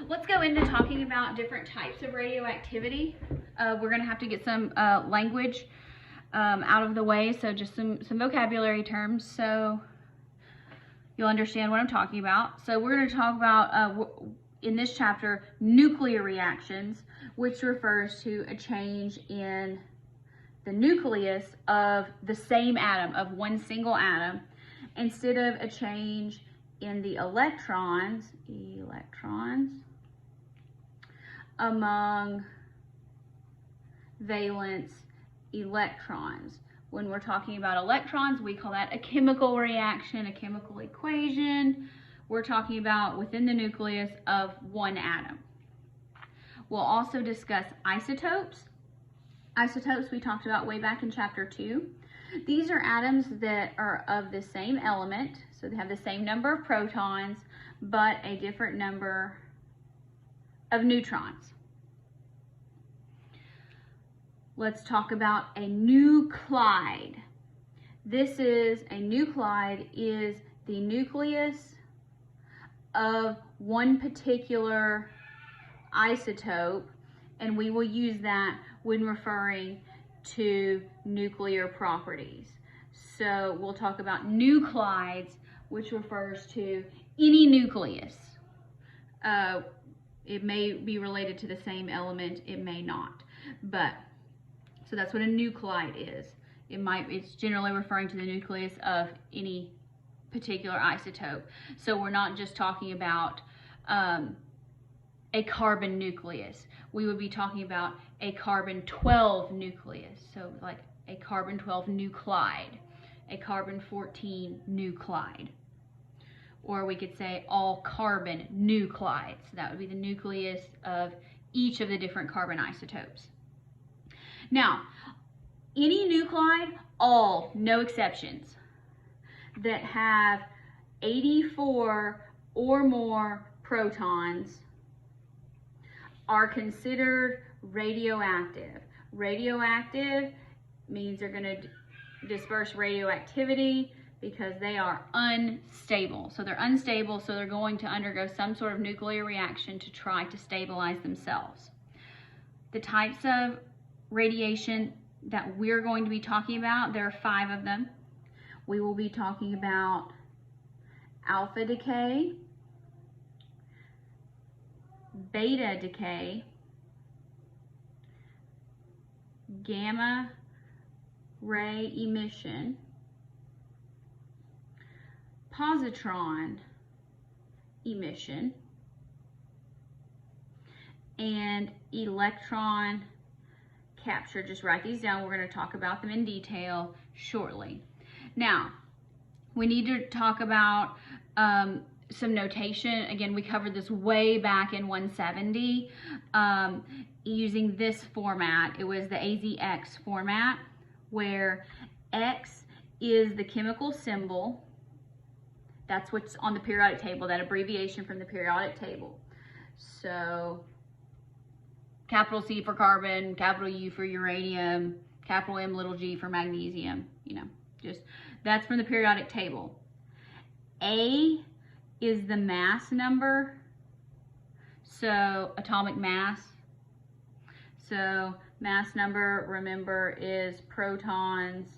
Let's go into talking about different types of radioactivity. We're going to have to get some language out of the way, so just some vocabulary terms so you'll understand what I'm talking about. So we're going to talk about, in this chapter, nuclear reactions, which refers to a change in the nucleus of the same atom, of one single atom, instead of a change in the electrons among valence electrons. When we're talking about electrons, we call that a chemical reaction, a chemical equation. We're talking about within the nucleus of one atom. We'll also discuss isotopes. Isotopes we talked about way back in chapter 2. These are atoms that are of the same element, so they have the same number of protons, but a different number of neutrons. Let's talk about a nuclide. A nuclide is the nucleus of one particular isotope, and we will use that when referring to nuclear properties. So we'll talk about nuclides, which refers to any nucleus. It may be related to the same element, it may not. So that's what a nuclide is. It's generally referring to the nucleus of any particular isotope. So we're not just talking about a carbon nucleus. We would be talking about a carbon-12 nucleus. So like a carbon-12 nuclide, a carbon-14 nuclide. Or we could say all carbon nuclides. So that would be the nucleus of each of the different carbon isotopes. Now, any nuclide, no exceptions, that have 84 or more protons are considered radioactive. Radioactive means they're going to disperse radioactivity because they are unstable. So they're unstable, so they're going to undergo some sort of nuclear reaction to try to stabilize themselves. The types of radiation that we're going to be talking about, there are 5 of them. We will be talking about alpha decay, beta decay, gamma ray emission, positron emission, and electron capture. Just write these down. We're going to talk about them in detail shortly. Now, we need to talk about some notation. Again, we covered this way back in 170 using this format. It was the AZX format, where X is the chemical symbol. That's what's on the periodic table, that abbreviation from the periodic table. So capital C for carbon, capital U for uranium, capital M, little g for magnesium, that's from the periodic table. A is the mass number, so atomic mass. So mass number, remember, is protons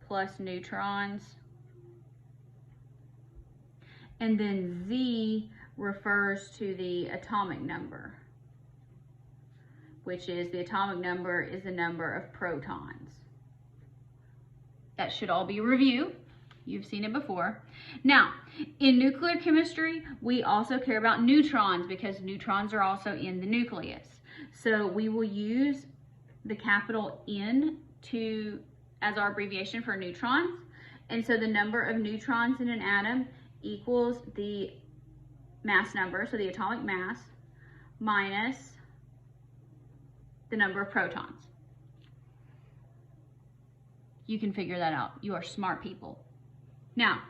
plus neutrons. And then Z refers to the atomic number, which is the atomic number is the number of protons. That should all be a review. You've seen it before. Now, in nuclear chemistry, we also care about neutrons because neutrons are also in the nucleus. So we will use the capital N as our abbreviation for neutrons. And so the number of neutrons in an atom equals the mass number, so the atomic mass, minus the number of protons. You can figure that out. You are smart people. Now,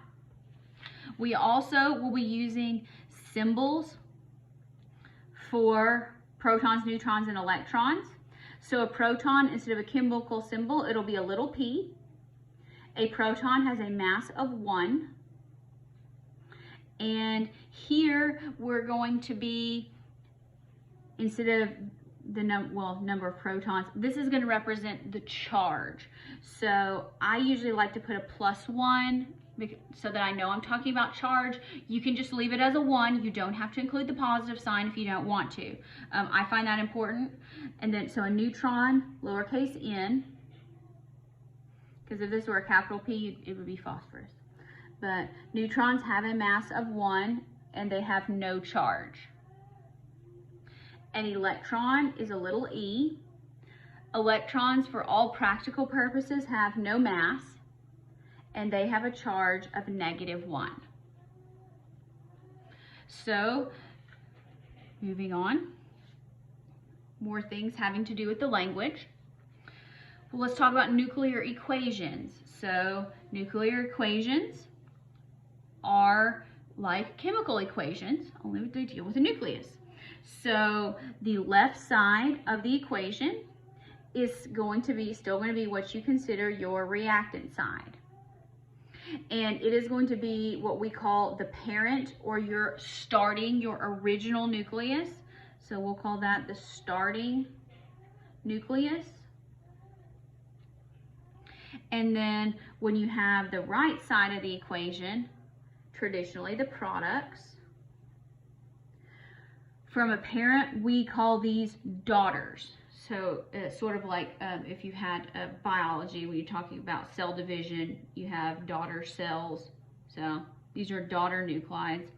we also will be using symbols for protons, neutrons, and electrons. So a proton, instead of a chemical symbol, it'll be a little p. A proton has a mass of 1. And here we're going to be instead of the number of protons, this is going to represent the charge. So I usually like to put a +1 so that I know I'm talking about charge. You can just leave it as a 1. You don't have to include the positive sign if you don't want to. I find that important. And then, so a neutron, lowercase n, because if this were a capital P, it would be phosphorus. But neutrons have a mass of 1 and they have no charge. An electron is a little e. Electrons, for all practical purposes, have no mass, and they have a charge of -1. So, moving on, more things having to do with the language. Well, let's talk about nuclear equations. So, nuclear equations are like chemical equations, only they deal with a nucleus. So the left side of the equation is still going to be what you consider your reactant side. And it is going to be what we call the parent, or your original nucleus. So we'll call that the starting nucleus. And then when you have the right side of the equation, traditionally the products, from a parent, we call these daughters. So sort of like if you had biology, when you're talking about cell division, you have daughter cells. So these are daughter nuclides.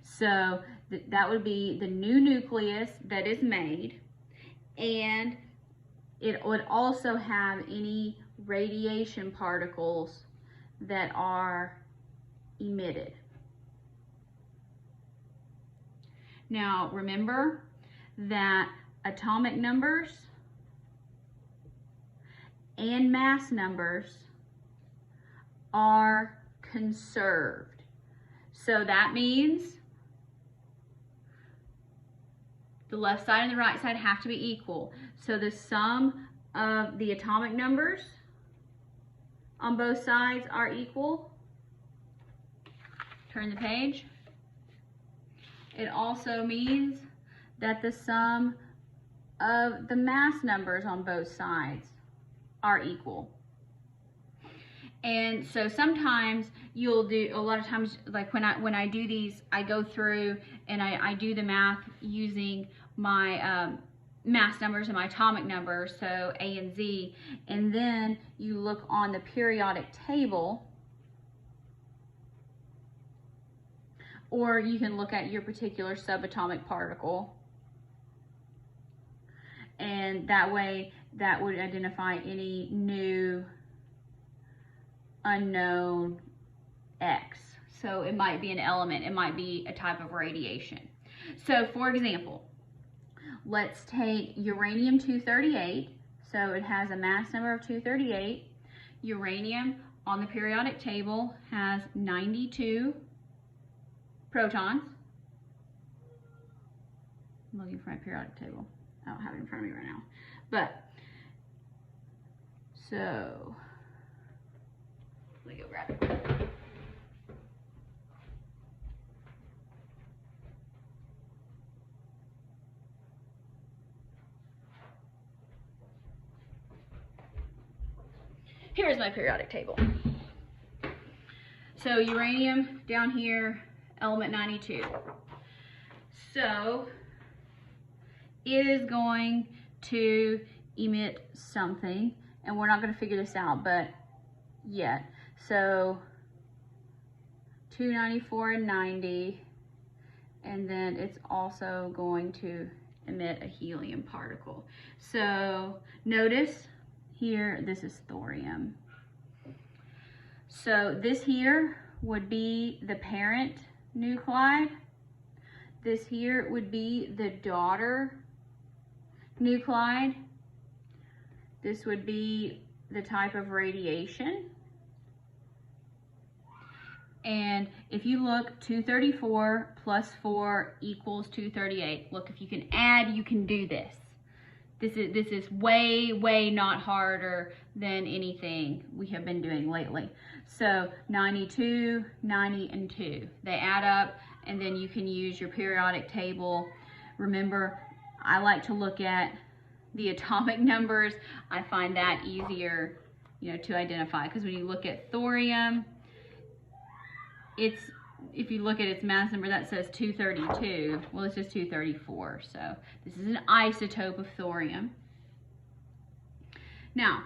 So that would be the new nucleus that is made, and it would also have any radiation particles that are emitted. Now remember that atomic numbers and mass numbers are conserved. So that means the left side and the right side have to be equal. So the sum of the atomic numbers on both sides are equal. Turn the page. It also means that the sum of the mass numbers on both sides are equal. And so sometimes you'll do, a lot of times, like when I do these, I go through and I do the math using my mass numbers and my atomic numbers, so A and Z, and then you look on the periodic table, or you can look at your particular subatomic particle, and that way that would identify any new unknown X. So it might be an element, it might be a type of radiation. So for example, let's take uranium-238. So it has a mass number of 238. Uranium on the periodic table has 92 protons. I'm looking for my periodic table. I don't have it in front of me right now. But, so, let me go grab it. Here's my periodic table. So uranium down here, element 92. So it is going to emit something, and we're not going to figure this out but yet. So 294 and 90, and then it's also going to emit a helium particle. So notice here, this is thorium. So this here would be the parent nuclide. This here would be the daughter nuclide. This would be the type of radiation. And if you look, 234 plus 4 equals 238. Look, if you can add, you can do this. This is way, way not harder than anything we have been doing lately. So 92, 90, and 2. They add up, and then you can use your periodic table. Remember, I like to look at the atomic numbers. I find that easier, you know, to identify, because when you look at thorium, if you look at its mass number, that says 232. Well, it's just 234. So this is an isotope of thorium. Now,